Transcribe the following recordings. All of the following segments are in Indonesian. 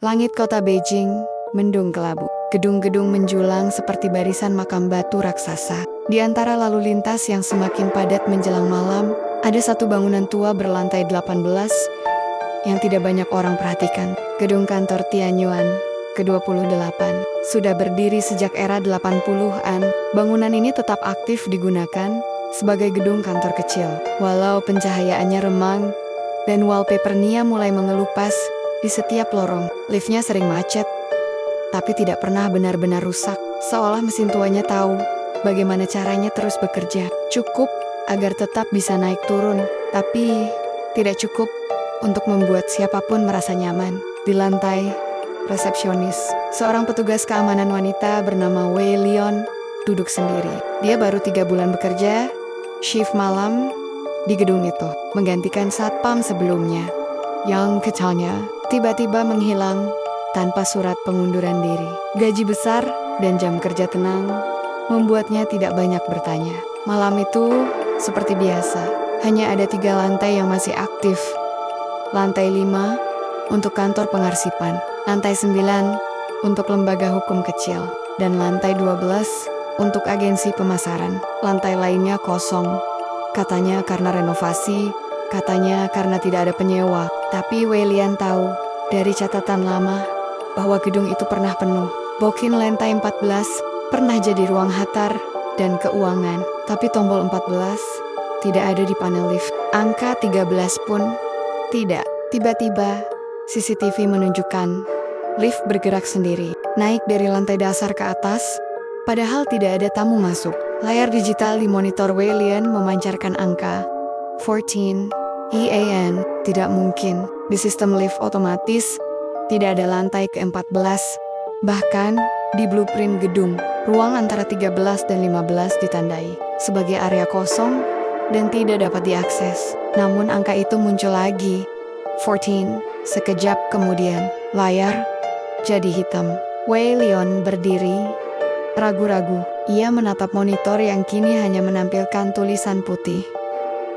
Langit kota Beijing mendung kelabu. Gedung-gedung menjulang seperti barisan makam batu raksasa. Di antara lalu lintas yang semakin padat menjelang malam, ada satu bangunan tua berlantai 18 yang tidak banyak orang perhatikan. Gedung kantor Tianyuan ke-28 sudah berdiri sejak era 80-an. Bangunan ini tetap aktif digunakan sebagai gedung kantor kecil. Walau pencahayaannya remang dan wallpapernya mulai mengelupas di setiap lorong, liftnya sering macet, tapi tidak pernah benar-benar rusak. Seolah mesin tuanya tahu bagaimana caranya terus bekerja. Cukup agar tetap bisa naik turun, tapi tidak cukup untuk membuat siapapun merasa nyaman. Di lantai resepsionis, seorang petugas keamanan wanita bernama Wei Lion duduk sendiri. Dia baru 3 bulan bekerja, shift malam di gedung itu, menggantikan satpam sebelumnya, yang kecilnya tiba-tiba menghilang tanpa surat pengunduran diri. Gaji besar dan jam kerja tenang membuatnya tidak banyak bertanya. Malam itu seperti biasa, hanya ada 3 lantai yang masih aktif. Lantai 5 untuk kantor pengarsipan, lantai 9 untuk lembaga hukum kecil, dan lantai 12 untuk agensi pemasaran. Lantai lainnya kosong, katanya karena renovasi, katanya karena tidak ada penyewa. Tapi Wei Lian tahu dari catatan lama bahwa gedung itu pernah penuh. Bokin lantai 14 pernah jadi ruang hatar dan keuangan, tapi tombol 14 tidak ada di panel lift. Angka 13 pun tidak. Tiba-tiba CCTV menunjukkan lift bergerak sendiri, naik dari lantai dasar ke atas, padahal tidak ada tamu masuk. Layar digital di monitor Wei Lian memancarkan angka 14 EAN. Tidak mungkin. Di sistem lift otomatis tidak ada lantai ke-14. Bahkan di blueprint gedung, ruang antara 13 dan 15 ditandai sebagai area kosong dan tidak dapat diakses. Namun angka itu muncul lagi, 14. Sekejap kemudian, layar jadi hitam. Wei Lion berdiri, ragu-ragu. Ia menatap monitor yang kini hanya menampilkan tulisan putih,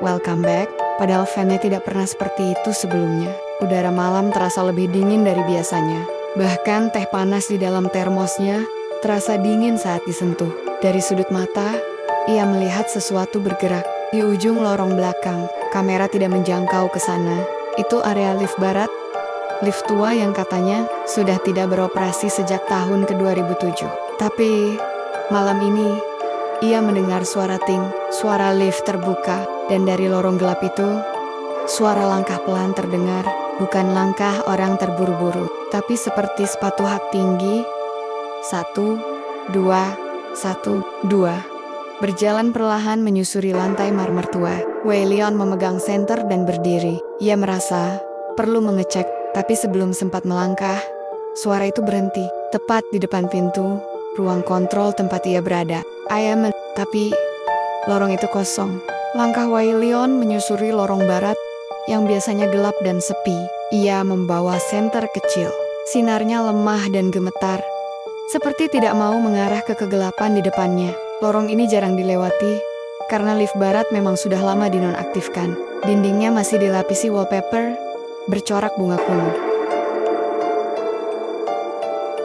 "Welcome back." Padahal fan-nya tidak pernah seperti itu sebelumnya. Udara malam terasa lebih dingin dari biasanya. Bahkan teh panas di dalam termosnya terasa dingin saat disentuh. Dari sudut mata, ia melihat sesuatu bergerak. Di ujung lorong belakang, kamera tidak menjangkau ke sana. Itu area lift barat, lift tua yang katanya sudah tidak beroperasi sejak tahun ke-2007. Tapi malam ini, ia mendengar suara ting, suara lift terbuka, dan dari lorong gelap itu, suara langkah pelan terdengar, bukan langkah orang terburu-buru, tapi seperti sepatu hak tinggi. 1, 2, 1, 2. Berjalan perlahan menyusuri lantai marmer tua. Wei Lion memegang senter dan berdiri. Ia merasa perlu mengecek, tapi sebelum sempat melangkah, suara itu berhenti, tepat di depan pintu ruang kontrol tempat ia berada. Tapi lorong itu kosong. Langkah Wei Lion menyusuri lorong barat yang biasanya gelap dan sepi. Ia membawa senter kecil. Sinarnya lemah dan gemetar, seperti tidak mau mengarah ke kegelapan di depannya. Lorong ini jarang dilewati karena lift barat memang sudah lama dinonaktifkan. Dindingnya masih dilapisi wallpaper bercorak bunga kuno.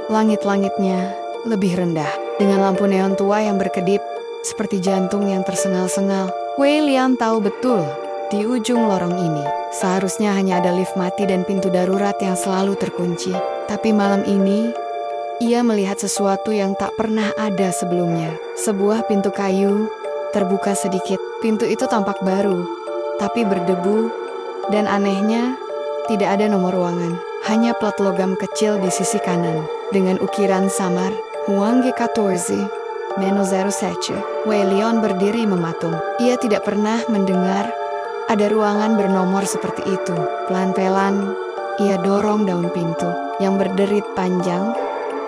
Langit-langitnya lebih rendah, dengan lampu neon tua yang berkedip seperti jantung yang tersengal-sengal. Wei Lian tahu betul, di ujung lorong ini seharusnya hanya ada lift mati dan pintu darurat yang selalu terkunci. Tapi malam ini, ia melihat sesuatu yang tak pernah ada sebelumnya. Sebuah pintu kayu terbuka sedikit. Pintu itu tampak baru, tapi berdebu, dan anehnya, tidak ada nomor ruangan. Hanya plat logam kecil di sisi kanan, dengan ukiran samar, Huang G14. -07. Wei Lion berdiri mematung. Ia tidak pernah mendengar ada ruangan bernomor seperti itu. Pelan-pelan, ia dorong daun pintu yang berderit panjang,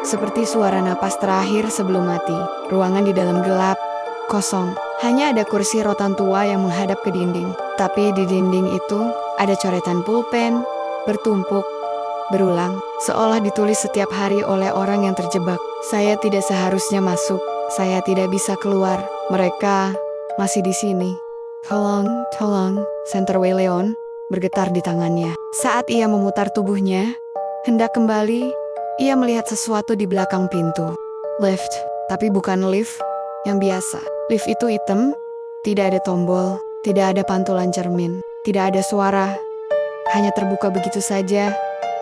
seperti suara napas terakhir sebelum mati. Ruangan di dalam gelap, kosong. Hanya ada kursi rotan tua yang menghadap ke dinding. Tapi di dinding itu ada coretan pulpen, bertumpuk, berulang, seolah ditulis setiap hari oleh orang yang terjebak. Saya tidak seharusnya masuk. Saya tidak bisa keluar. Mereka masih di sini. Tolong, senter Wei Lion bergetar di tangannya. Saat ia memutar tubuhnya, Hendak kembali, ia melihat sesuatu di belakang pintu. Lift, tapi bukan lift yang biasa. Lift itu hitam, tidak ada tombol, tidak ada pantulan cermin, tidak ada suara. Hanya terbuka begitu saja,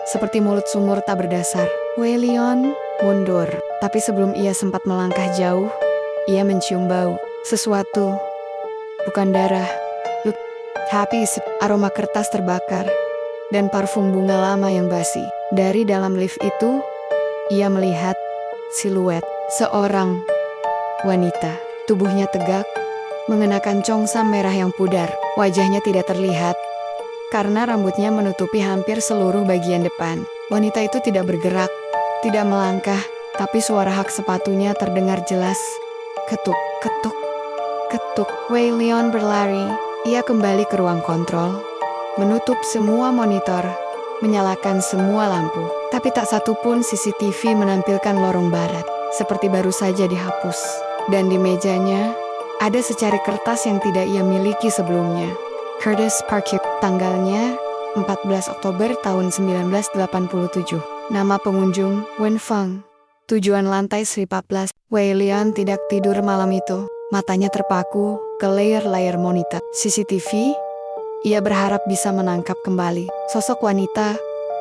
seperti mulut sumur tak berdasar. Wei Lion mundur, tapi sebelum ia sempat melangkah jauh, ia mencium bau sesuatu. Bukan darah, tapi aroma kertas terbakar dan parfum bunga lama yang basi. Dari dalam lift itu, ia melihat siluet seorang wanita. Tubuhnya tegak, mengenakan congsam merah yang pudar. Wajahnya tidak terlihat, karena rambutnya menutupi hampir seluruh bagian depan. Wanita itu tidak bergerak, tidak melangkah, tapi suara hak sepatunya terdengar jelas. Ketuk, ketuk, ketuk. Wei Lion berlari. Ia kembali ke ruang kontrol, menutup semua monitor, menyalakan semua lampu. Tapi tak satu pun CCTV menampilkan lorong barat, seperti baru saja dihapus. Dan di mejanya, ada secari kertas yang tidak ia miliki sebelumnya. Curtis Park, tanggalnya 14 Oktober tahun 1987. Nama pengunjung, Wen Fang. Tujuan lantai 14. Wei Lian tidak tidur malam itu. Matanya terpaku ke layar-layar monitor CCTV. Ia berharap bisa menangkap kembali sosok wanita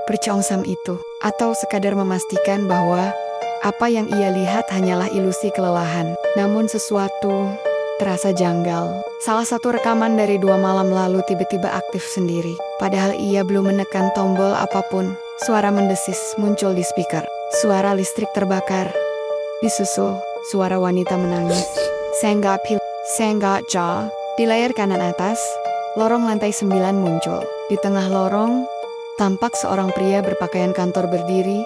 bercongsam itu, atau sekadar memastikan bahwa apa yang ia lihat hanyalah ilusi kelelahan. Namun sesuatu terasa janggal. Salah satu rekaman dari 2 malam lalu tiba-tiba aktif sendiri. Padahal ia belum menekan tombol apapun. Suara mendesis muncul di speaker. Suara listrik terbakar. Disusul suara wanita menangis. Senggak Ja. Di layar kanan atas, lorong lantai 9 muncul. Di tengah lorong, tampak seorang pria berpakaian kantor berdiri,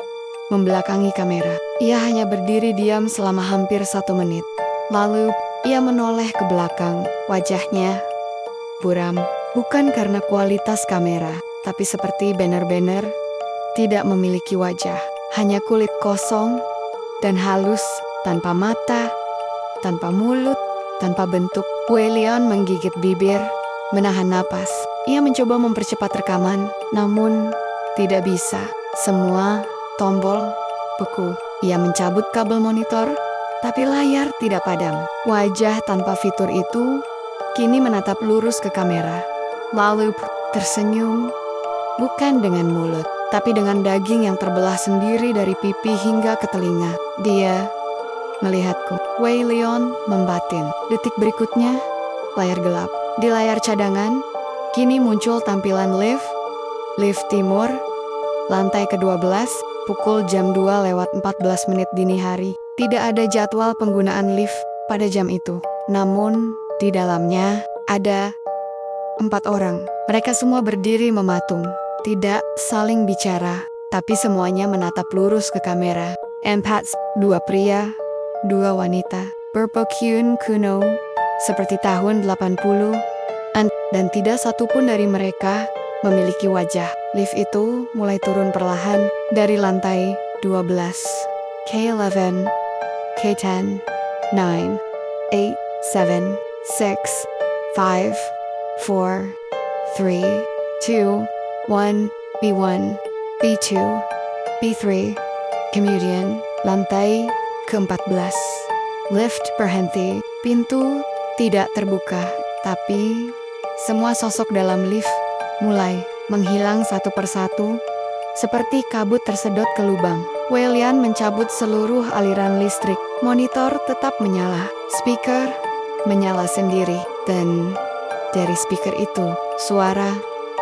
membelakangi kamera. Ia hanya berdiri diam selama hampir 1 menit. Lalu, ia menoleh ke belakang. Wajahnya buram, bukan karena kualitas kamera, tapi seperti banner-banner, tidak memiliki wajah. Hanya kulit kosong dan halus, tanpa mata, tanpa mulut, tanpa bentuk. Wei Lian menggigit bibir, menahan napas. Ia mencoba mempercepat rekaman, namun tidak bisa. Semua tombol beku. Ia mencabut kabel monitor, tapi layar tidak padam. Wajah tanpa fitur itu kini menatap lurus ke kamera. Lalu tersenyum, bukan dengan mulut, tapi dengan daging yang terbelah sendiri dari pipi hingga ke telinga. Dia melihatku. Wei Lian membatin. Detik berikutnya, layar gelap. Di layar cadangan, kini muncul tampilan lift timur, lantai ke-12, pukul jam 2:14 dini hari. Tidak ada jadwal penggunaan lift pada jam itu. Namun, di dalamnya ada 4 orang. Mereka semua berdiri mematung, tidak saling bicara, tapi semuanya menatap lurus ke kamera. 4, 2 pria, 2 wanita, berpakaian kuno, seperti tahun 80-an, dan tidak satupun dari mereka memiliki wajah. Lift itu mulai turun perlahan dari lantai 12. K11, K10, 9, 8, 7, 6, 5, 4, 3, 2, 1, B1, B2, B3. Kemudian, lantai ke-14. Lift berhenti, pintu tidak terbuka, tapi semua sosok dalam lift mulai menghilang satu persatu, seperti kabut tersedot ke lubang. Wei Lian mencabut seluruh aliran listrik. Monitor tetap menyala, speaker menyala sendiri, dan dari speaker itu, suara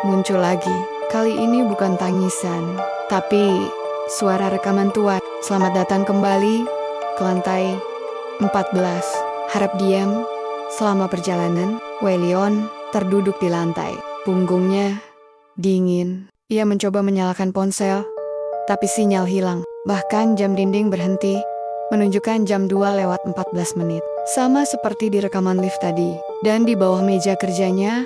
muncul lagi. Kali ini bukan tangisan, tapi suara rekaman tua. Selamat datang kembali ke lantai 14. Harap diam selama perjalanan. Wei Lian terduduk di lantai. Punggungnya dingin. Ia mencoba menyalakan ponsel, tapi sinyal hilang. Bahkan jam dinding berhenti, menunjukkan jam 2:14. Sama seperti di rekaman lift tadi. Dan di bawah meja kerjanya,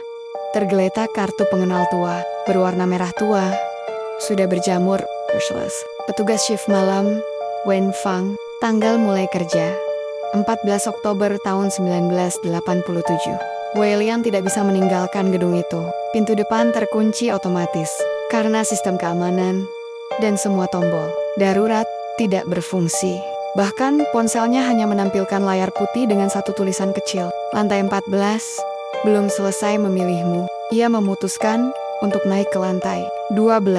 tergeletak kartu pengenal tua, berwarna merah tua. Sudah berjamur, petugas shift malam, Wen Fang, tanggal mulai kerja, 14 Oktober tahun 1987. Wei Lian tidak bisa meninggalkan gedung itu. Pintu depan terkunci otomatis. Karena sistem keamanan, dan semua tombol darurat tidak berfungsi. Bahkan ponselnya hanya menampilkan layar putih dengan satu tulisan kecil. Lantai 14, belum selesai memilihmu. Ia memutuskan untuk naik ke lantai 12.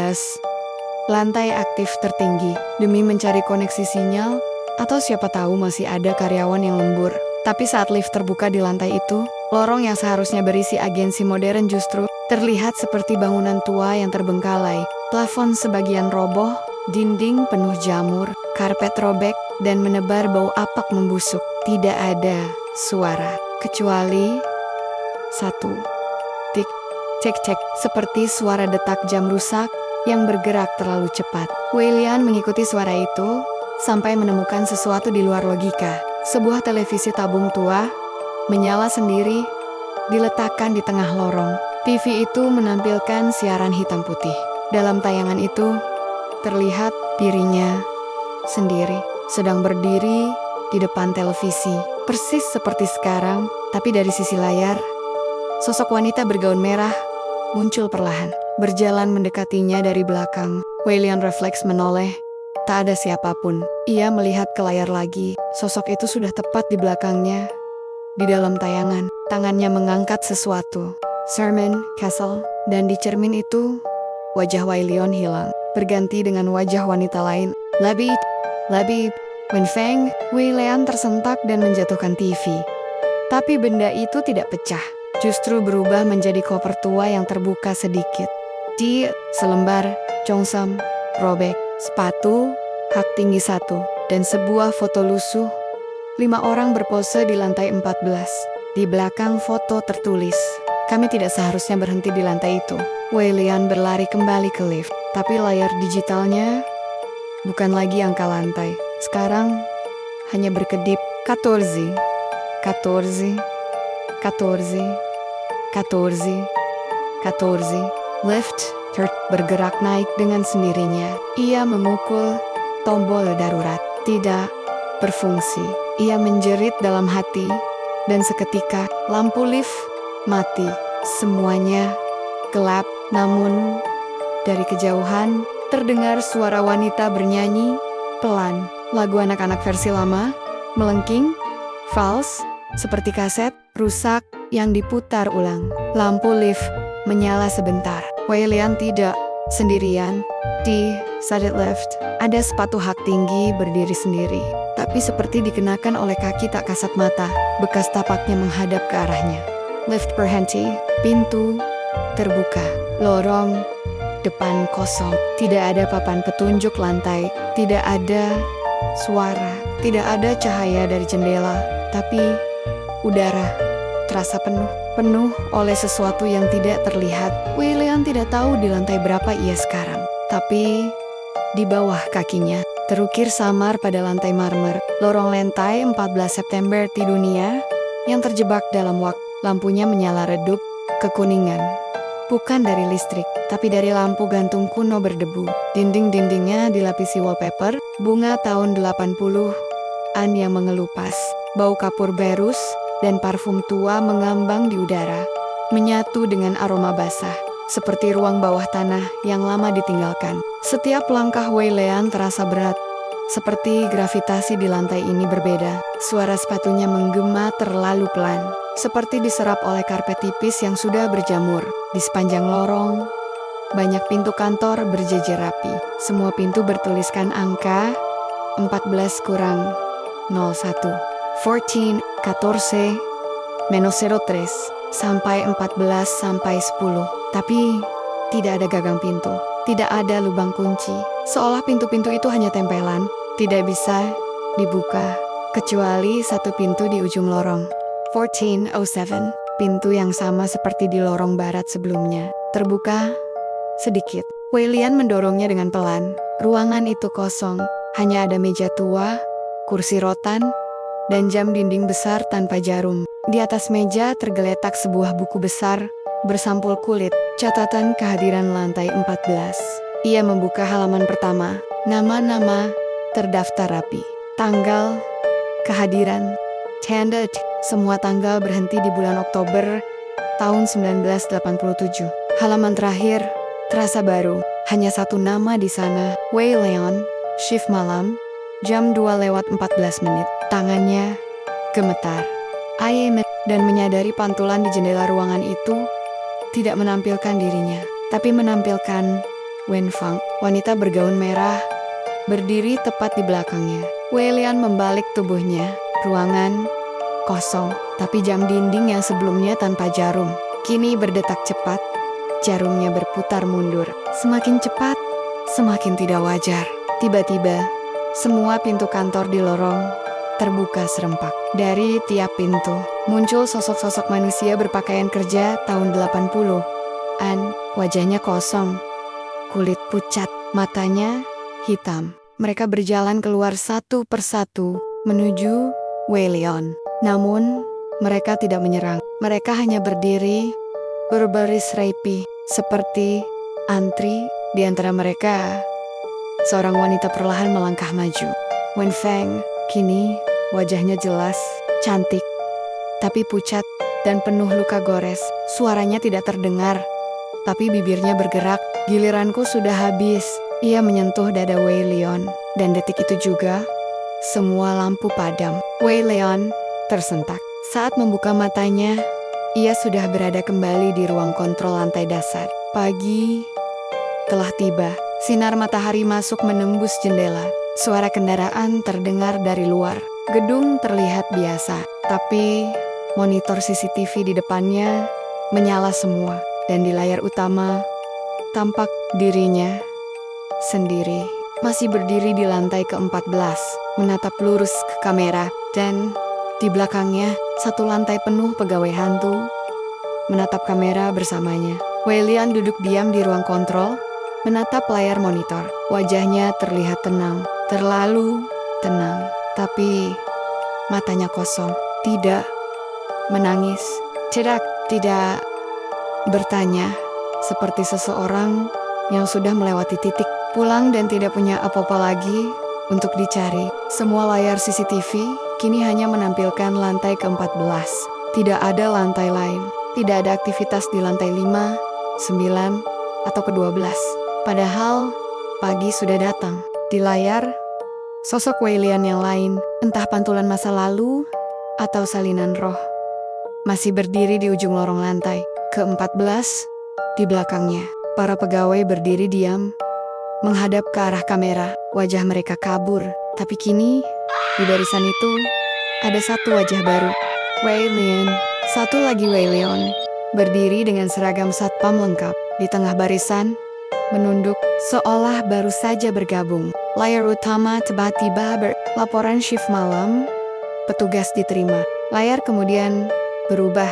Lantai aktif tertinggi demi mencari koneksi sinyal atau siapa tahu masih ada karyawan yang lembur. Tapi saat lift terbuka di lantai itu, lorong yang seharusnya berisi agensi modern justru terlihat seperti bangunan tua yang terbengkalai. Plafon sebagian roboh, dinding penuh jamur, karpet robek, dan menebar bau apak membusuk. Tidak ada suara, kecuali satu tik, cek cek, seperti suara detak jam rusak yang bergerak terlalu cepat. Wei Lian mengikuti suara itu sampai menemukan sesuatu di luar logika. Sebuah televisi tabung tua menyala sendiri, diletakkan di tengah lorong. TV itu menampilkan siaran hitam putih. Dalam tayangan itu, terlihat dirinya sendiri sedang berdiri di depan televisi, persis seperti sekarang, tapi dari sisi layar, sosok wanita bergaun merah muncul perlahan, berjalan mendekatinya dari belakang. Wei Lian refleks menoleh. Tak ada siapapun. Ia melihat ke layar lagi. Sosok itu sudah tepat di belakangnya. Di dalam tayangan, tangannya mengangkat sesuatu. Sermon, Castle, dan di cermin itu, wajah Wei Lian hilang, berganti dengan wajah wanita lain. Labib, Labib, Wenfeng. Wei Lian tersentak dan menjatuhkan TV. Tapi benda itu tidak pecah, justru berubah menjadi koper tua yang terbuka sedikit. Di selembar Chongsam, robek, sepatu, hak tinggi 1, dan sebuah foto lusuh. 5 orang berpose di lantai 14. Di belakang foto tertulis, "Kami tidak seharusnya berhenti di lantai itu." Wei Lian berlari kembali ke lift, tapi layar digitalnya bukan lagi angka lantai. Sekarang hanya berkedip 14, 14, 14, 14, 14. Lift bergerak naik dengan sendirinya. Ia memukul tombol darurat. Tidak berfungsi. Ia menjerit dalam hati, dan seketika lampu lift mati. Semuanya gelap, namun dari kejauhan terdengar suara wanita bernyanyi pelan. Lagu anak-anak versi lama, melengking, fals, seperti kaset rusak yang diputar ulang. Lampu lift menyala sebentar. Wei Lian tidak sendirian. Di side lift, ada sepatu hak tinggi berdiri sendiri, tapi seperti dikenakan oleh kaki tak kasat mata. Bekas tapaknya menghadap ke arahnya. Lift berhenti, pintu terbuka. Lorong depan kosong. Tidak ada papan petunjuk lantai, tidak ada suara, tidak ada cahaya dari jendela, tapi udara terasa penuh oleh sesuatu yang tidak terlihat. Wei Lian tidak tahu di lantai berapa ia sekarang, tapi di bawah kakinya terukir samar pada lantai marmer. Lorong lantai 14 September di dunia yang terjebak dalam waktu. Lampunya menyala redup kekuningan. Bukan dari listrik, tapi dari lampu gantung kuno berdebu. Dinding-dindingnya dilapisi wallpaper, bunga tahun 80-an yang mengelupas. Bau kapur berus dan parfum tua mengambang di udara, menyatu dengan aroma basah, seperti ruang bawah tanah yang lama ditinggalkan. Setiap langkah Wei Lian terasa berat, seperti gravitasi di lantai ini berbeda. Suara sepatunya menggema terlalu pelan, seperti diserap oleh karpet tipis yang sudah berjamur. Di sepanjang lorong, banyak pintu kantor berjejer rapi. Semua pintu bertuliskan angka 14 kurang 01. 14, 14, menos 03, sampai 14 sampai 10. Tapi tidak ada gagang pintu, tidak ada lubang kunci. Seolah pintu-pintu itu hanya tempelan, tidak bisa dibuka, kecuali satu pintu di ujung lorong. 1407, pintu yang sama seperti di lorong barat sebelumnya, terbuka sedikit. Wei Lian mendorongnya dengan pelan. Ruangan itu kosong, hanya ada meja tua, kursi rotan, dan jam dinding besar tanpa jarum. Di atas meja tergeletak sebuah buku besar bersampul kulit, catatan kehadiran lantai 14. Ia membuka halaman pertama, nama-nama terdaftar rapi. Tanggal kehadiran, tanda, semua tanggal berhenti di bulan Oktober tahun 1987. Halaman terakhir terasa baru, Hanya satu nama di sana, Wei Leon. Shift malam, jam 2:14. Tangannya gemetar. Dan menyadari pantulan di jendela ruangan itu tidak menampilkan dirinya, tapi menampilkan Wen Fang, wanita bergaun merah, berdiri tepat di belakangnya. Wei Lian membalik tubuhnya. Ruangan kosong, tapi jam dinding yang sebelumnya tanpa jarum kini berdetak cepat. Jarumnya berputar mundur. Semakin cepat, semakin tidak wajar. Tiba-tiba, semua pintu kantor di lorong terbuka serempak. Dari tiap pintu, muncul sosok-sosok manusia berpakaian kerja tahun 80-an. Wajahnya kosong, kulit pucat, matanya hitam. Mereka berjalan keluar satu persatu menuju Wei Lian. Namun, mereka tidak menyerang. Mereka hanya berdiri, berbaris rapi, seperti antri. Di antara mereka, seorang wanita perlahan melangkah maju. Wen Feng, kini wajahnya jelas, cantik, tapi pucat dan penuh luka gores. Suaranya tidak terdengar, tapi bibirnya bergerak. Giliranku sudah habis. Ia menyentuh dada Wei Lian, dan detik itu juga, semua lampu padam. Wei Lian tersentak. Saat membuka matanya, ia sudah berada kembali di ruang kontrol lantai dasar. Pagi telah tiba. Sinar matahari masuk menembus jendela. Suara kendaraan terdengar dari luar. Gedung terlihat biasa, tapi monitor CCTV di depannya menyala semua. Dan di layar utama, tampak dirinya sendiri. Masih berdiri di lantai ke-14, menatap lurus ke kamera. Dan di belakangnya, satu lantai penuh pegawai hantu menatap kamera bersamanya. Wei Lian duduk diam di ruang kontrol, menatap layar monitor. Wajahnya terlihat tenang, terlalu tenang. Tapi matanya kosong. Tidak menangis, tidak bertanya, seperti seseorang yang sudah melewati titik, pulang dan tidak punya apa-apa lagi untuk dicari. Semua layar CCTV kini hanya menampilkan lantai ke-14. Tidak ada lantai lain. Tidak ada aktivitas di lantai 5, 9, atau ke-12. Padahal pagi sudah datang. Di layar, sosok Wei Lian yang lain, entah pantulan masa lalu atau salinan roh, masih berdiri di ujung lorong lantai ke-14. Di belakangnya, para pegawai berdiri diam, menghadap ke arah kamera. Wajah mereka kabur, tapi kini di barisan itu ada satu wajah baru. Wei Lian. Satu lagi Wei Lian, berdiri dengan seragam satpam lengkap. Di tengah barisan, menunduk seolah baru saja bergabung. Layar utama tiba-tiba laporan shift malam. Petugas diterima. Layar kemudian berubah.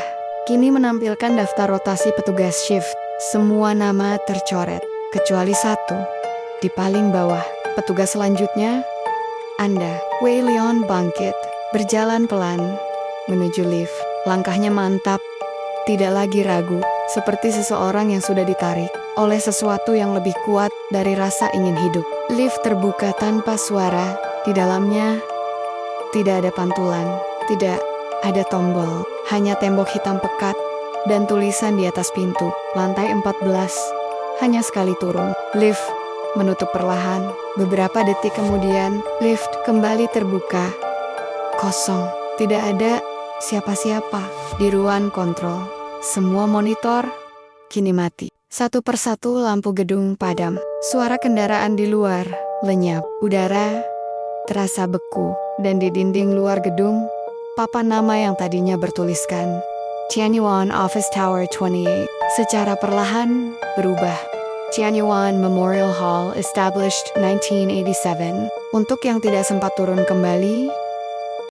Kini menampilkan daftar rotasi petugas shift. Semua nama tercoret, kecuali satu. Di paling bawah, petugas selanjutnya, Anda. Wei Lian bangkit, berjalan pelan menuju lift. Langkahnya mantap, tidak lagi ragu, seperti seseorang yang sudah ditarik oleh sesuatu yang lebih kuat dari rasa ingin hidup. Lift terbuka tanpa suara. Di dalamnya tidak ada pantulan, tidak ada tombol, hanya tembok hitam pekat dan tulisan di atas pintu. Lantai 14, hanya sekali turun. Lift menutup perlahan. Beberapa detik kemudian, lift kembali terbuka. Kosong, tidak ada siapa-siapa di ruang kontrol. Semua monitor kini mati. Satu persatu lampu gedung padam. Suara kendaraan di luar lenyap. Udara terasa beku. Dan di dinding luar gedung, papan nama yang tadinya bertuliskan Tianyuan Office Tower 28 secara perlahan berubah. Tianyuan Memorial Hall established 1987. Untuk yang tidak sempat turun kembali,